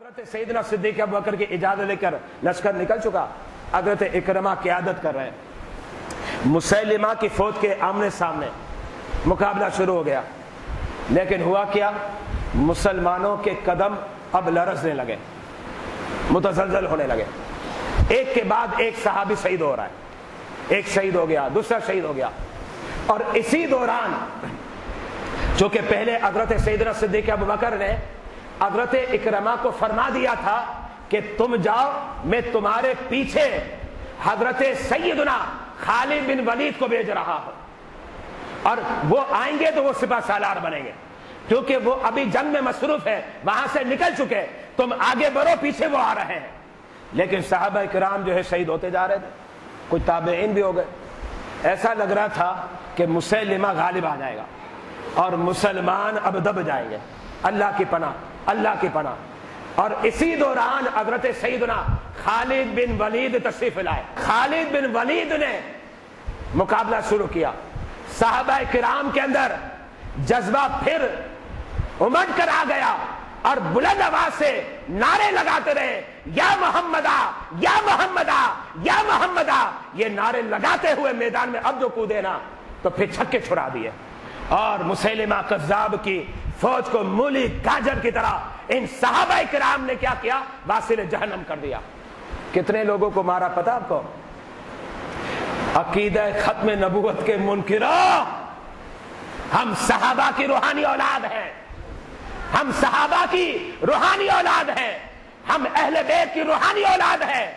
حضرت سیدنا صدیق ابو بکر کی اجازت لے کر لشکر نکل چکا. حضرت اکرمہ قیادت کر رہے ہیں. مسیلمہ کی فوج کے آمنے سامنے مقابلہ شروع ہو گیا. لیکن ہوا کیا؟ مسلمانوں کے قدم اب لرزنے لگے, متزلزل ہونے لگے. ایک کے بعد ایک صحابی شہید ہو رہا ہے. ایک شہید ہو گیا, دوسرا شہید ہو گیا. اور اسی دوران چونکہ پہلے حضرت سیدنا صدیق ابو بکر نے حضرت اکرمہ کو فرما دیا تھا کہ تم جاؤ, میں تمہارے پیچھے حضرت سیدنا خالد بن ولید کو بھیج رہا ہوں, اور وہ آئیں گے تو وہ سپہ سالار بنیں گے, کیونکہ وہ ابھی جنگ میں مصروف ہے, وہاں سے نکل چکے, تم آگے بڑھو, پیچھے وہ آ رہے ہیں. لیکن صحابہ کرام جو ہے شہید ہوتے جا رہے تھے, کچھ تابعین بھی ہو گئے. ایسا لگ رہا تھا کہ مسیلمہ غالب آ جائے گا اور مسلمان اب دب جائیں گے. اللہ کی پناہ, اللہ کی پناہ. اور اسی دوران حضرت سیدنا خالد بن ولید تشریف لائے. خالد بن ولید نے مقابلہ شروع کیا. صحابہ کرام کے اندر جذبہ پھر امڈ کر آ گیا اور بلند آواز سے نعرے لگاتے رہے, یا محمدہ, یا محمدہ, یا محمدہ. یہ نعرے لگاتے ہوئے میدان میں اب جو کودے نا تو پھر چھکے چھڑا دیے, اور مسیلمہ کذاب کی فوج کو مولی گاجر کی طرح ان صحابہ کرام نے کیا کیا؟ واصل جہنم کر دیا. کتنے لوگوں کو مارا پتہ آپ کو؟ عقیدہ ختم نبوت کے منکروں, ہم صحابہ کی روحانی اولاد ہیں, ہم صحابہ کی روحانی اولاد ہیں, ہم اہل بیت کی روحانی اولاد ہیں.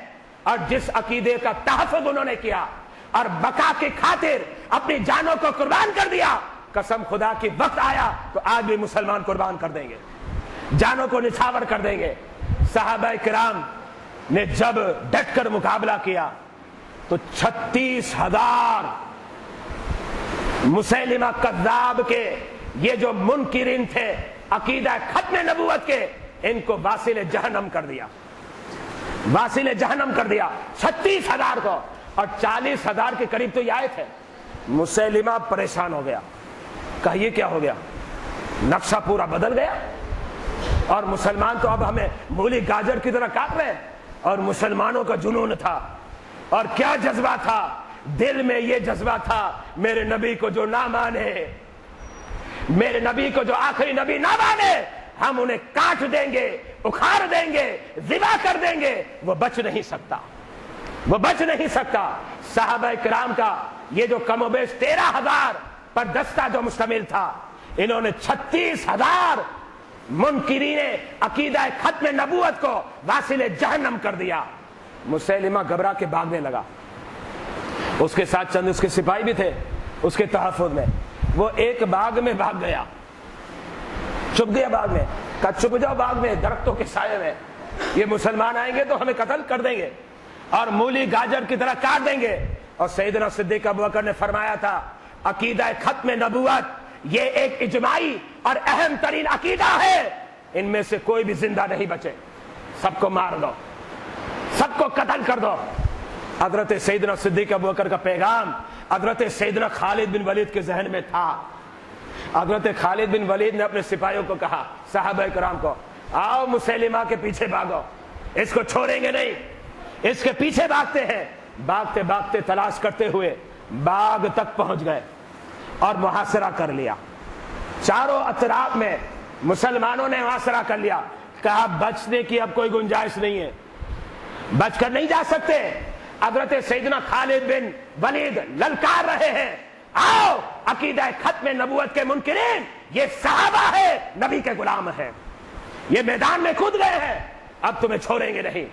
اور جس عقیدے کا تحفظ انہوں نے کیا اور بقا کی خاطر اپنی جانوں کو قربان کر دیا, قسم خدا کی وقت آیا تو آج بھی مسلمان قربان کر دیں گے, جانوں کو نچھاور کر دیں گے. صحابہ کرام نے جب ڈٹ کر مقابلہ کیا تو 36,000 مسیلمہ کذاب کے یہ جو منکرین تھے عقیدہ ختم نبوت کے, ان کو واصل جہنم کر دیا, واصل جہنم کر دیا 36,000 کو. اور 40,000 کے قریب تو یہ آئے تھے. مسیلمہ پریشان ہو گیا, کہا یہ کیا ہو گیا؟ نقشہ پورا بدل گیا, اور مسلمان تو اب ہمیں مولی گاجر کی طرح کاٹ رہے ہیں. اور مسلمانوں کا جنون تھا, اور کیا جذبہ تھا دل میں؟ یہ جذبہ تھا میرے نبی کو جو نہ مانے, میرے نبی کو جو آخری نبی نہ مانے, ہم انہیں کاٹ دیں گے, اکھاڑ دیں گے, ذبح کر دیں گے, وہ بچ نہیں سکتا, وہ بچ نہیں سکتا. صحابہ کرام کا یہ جو کم و بیش 13,000 پر دستہ جو مشتمل تھا, انہوں نے 36,000 منکرین عقیدہ ختم نبوت کو واصل جہنم کر دیا. مسیلمہ گھبرا کے بھاگنے لگا, اس کے ساتھ چند اس کے سپاہی بھی تھے اس کے تحفظ میں. وہ ایک باغ میں بھاگ گیا, چھپ گیا باغ میں, کہا چھپ جاؤ باغ میں درختوں کے سائے میں, یہ مسلمان آئیں گے تو ہمیں قتل کر دیں گے اور مولی گاجر کی طرح کاٹ دیں گے. اور سیدنا صدیق ابو بکر نے فرمایا تھا عقیدہ ختم نبوت یہ ایک اجماعی اور اہم ترین عقیدہ ہے, ان میں سے کوئی بھی زندہ نہیں بچے, سب کو مار دو, سب کو قتل کر دو. حضرت سیدنا صدیق ابو بکر کا پیغام حضرت سیدنا خالد بن ولید کے ذہن میں تھا. حضرت خالد بن ولید نے اپنے سپاہیوں کو کہا, صحابہ کرام کو, آؤ مسیلمہ کے پیچھے بھاگو, اس کو چھوڑیں گے نہیں. اس کے پیچھے بھاگتے ہیں. بھاگتے بھاگتے تلاش کرتے ہوئے باغ تک پہنچ گئے اور محاصرہ کر لیا. چاروں اطراف میں مسلمانوں نے محاصرہ کر لیا. کہا بچنے کی اب کوئی گنجائش نہیں ہے, بچ کر نہیں جا سکتے. حضرت سیدنا خالد بن ولید للکار رہے ہیں, آؤ عقیدہ ختم نبوت کے منکرین, یہ صحابہ ہے, نبی کے غلام ہیں, یہ میدان میں کود گئے ہیں, اب تمہیں چھوڑیں گے نہیں.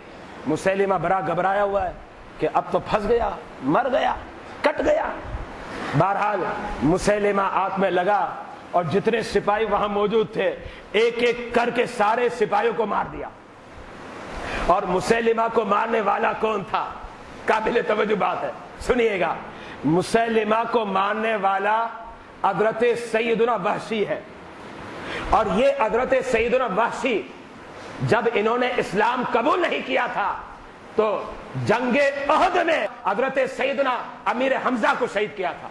مسیلمہ بڑا گھبرایا ہوا ہے کہ اب تو پھنس گیا, مر گیا, کٹ گیا. بہرحال مسیلمہ آگ میں لگا اور جتنے سپاہی وہاں موجود تھے ایک ایک کر کے سارے سپاہیوں کو مار دیا. اور مسیلمہ کو مارنے والا کون تھا؟ قابل توجہ بات ہے, سنیے گا. مسیلمہ کو مارنے والا حضرت سیدنا وحشی ہے. اور یہ حضرت سیدنا وحشی جب انہوں نے اسلام قبول نہیں کیا تھا تو جنگ احد میں حضرت سیدنا امیر حمزہ کو شہید کیا تھا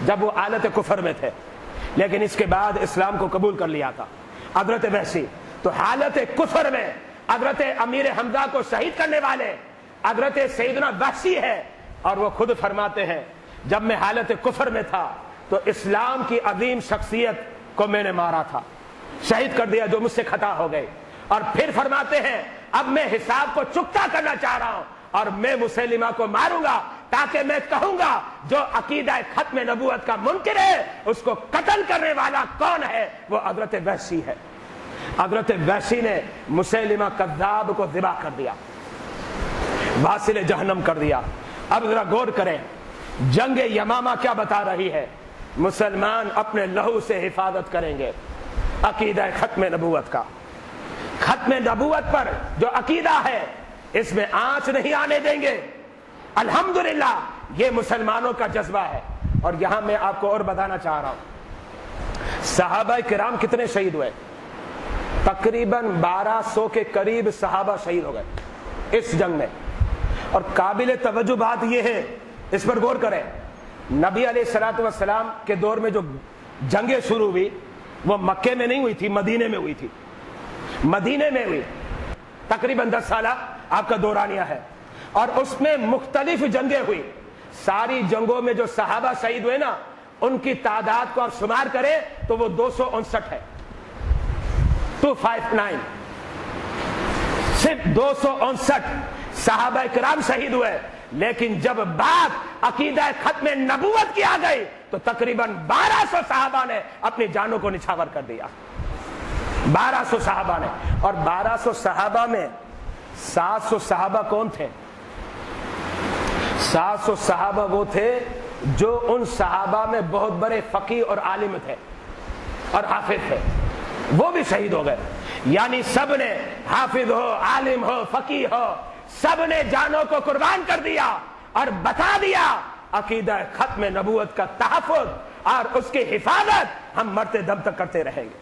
جب وہ حالت کفر میں تھے, لیکن اس کے بعد اسلام کو قبول کر لیا تھا حضرت وحشی. تو حالت کفر میں حضرت امیر حمزہ کو شہید کرنے والے حضرت سیدنا وحشی ہے، اور وہ خود فرماتے ہیں جب میں حالت کفر میں تھا تو اسلام کی عظیم شخصیت کو میں نے مارا تھا، شہید کر دیا جو مجھ سے خطا ہو گئی۔ اور پھر فرماتے ہیں اب میں حساب کو چکتا کرنا چاہ رہا ہوں اور میں مسیلمہ کو ماروں گا تاکہ میں کہوں گا جو عقیدہ ختم نبوت کا منکر ہے اس کو قتل کرنے والا کون ہے، وہ حضرت وحشی ہے۔ حضرت وحشی نے مسیلمہ کذاب کو ذبح کر دیا، واصل جہنم کر دیا۔ اب ذرا غور کریں جنگ یمامہ کیا بتا رہی ہے؟ مسلمان اپنے لہو سے حفاظت کریں گے عقیدہ ختم نبوت کا۔ ختم نبوت پر جو عقیدہ ہے اس میں آنچ نہیں آنے دیں گے۔ الحمدللہ یہ مسلمانوں کا جذبہ ہے۔ اور یہاں میں آپ کو اور بتانا چاہ رہا ہوں صحابہ کرام کتنے شہید ہوئے؟ تقریباً 1200 کے قریب صحابہ شہید ہو گئے اس جنگ میں۔ اور قابل توجہ بات یہ ہے، اس پر غور کریں، نبی علیہ الصلوۃ والسلام کے دور میں جو جنگیں شروع ہوئی وہ مکے میں نہیں ہوئی تھی، مدینے میں ہوئی تھی۔ مدینے میں ہوئی، تقریباً 10 سالہ آپ کا دورانیہ ہے، اور اس میں مختلف جنگیں ہوئی۔ ساری جنگوں میں جو صحابہ شہید ہوئے نا ان کی تعداد کو آپ شمار کریں تو وہ 259 ہے، 259، صرف 259 صحابہ کرام شہید ہوئے۔ لیکن جب بات عقیدہ ختم نبوت کی آ گئی تو تقریباً 1200 صحابہ نے اپنی جانوں کو نچھاور کر دیا، 1200 صحابہ نے۔ اور 1200 صحابہ میں 700 صحابہ کون تھے؟ 700 صحابہ وہ تھے جو ان صحابہ میں بہت بڑے فقیہ اور عالم تھے اور حافظ تھے، وہ بھی شہید ہو گئے۔ یعنی سب نے، حافظ ہو، عالم ہو، فقیہ ہو، سب نے جانوں کو قربان کر دیا اور بتا دیا عقیدہ ختم نبوت کا تحفظ اور اس کی حفاظت ہم مرتے دم تک کرتے رہیں گے۔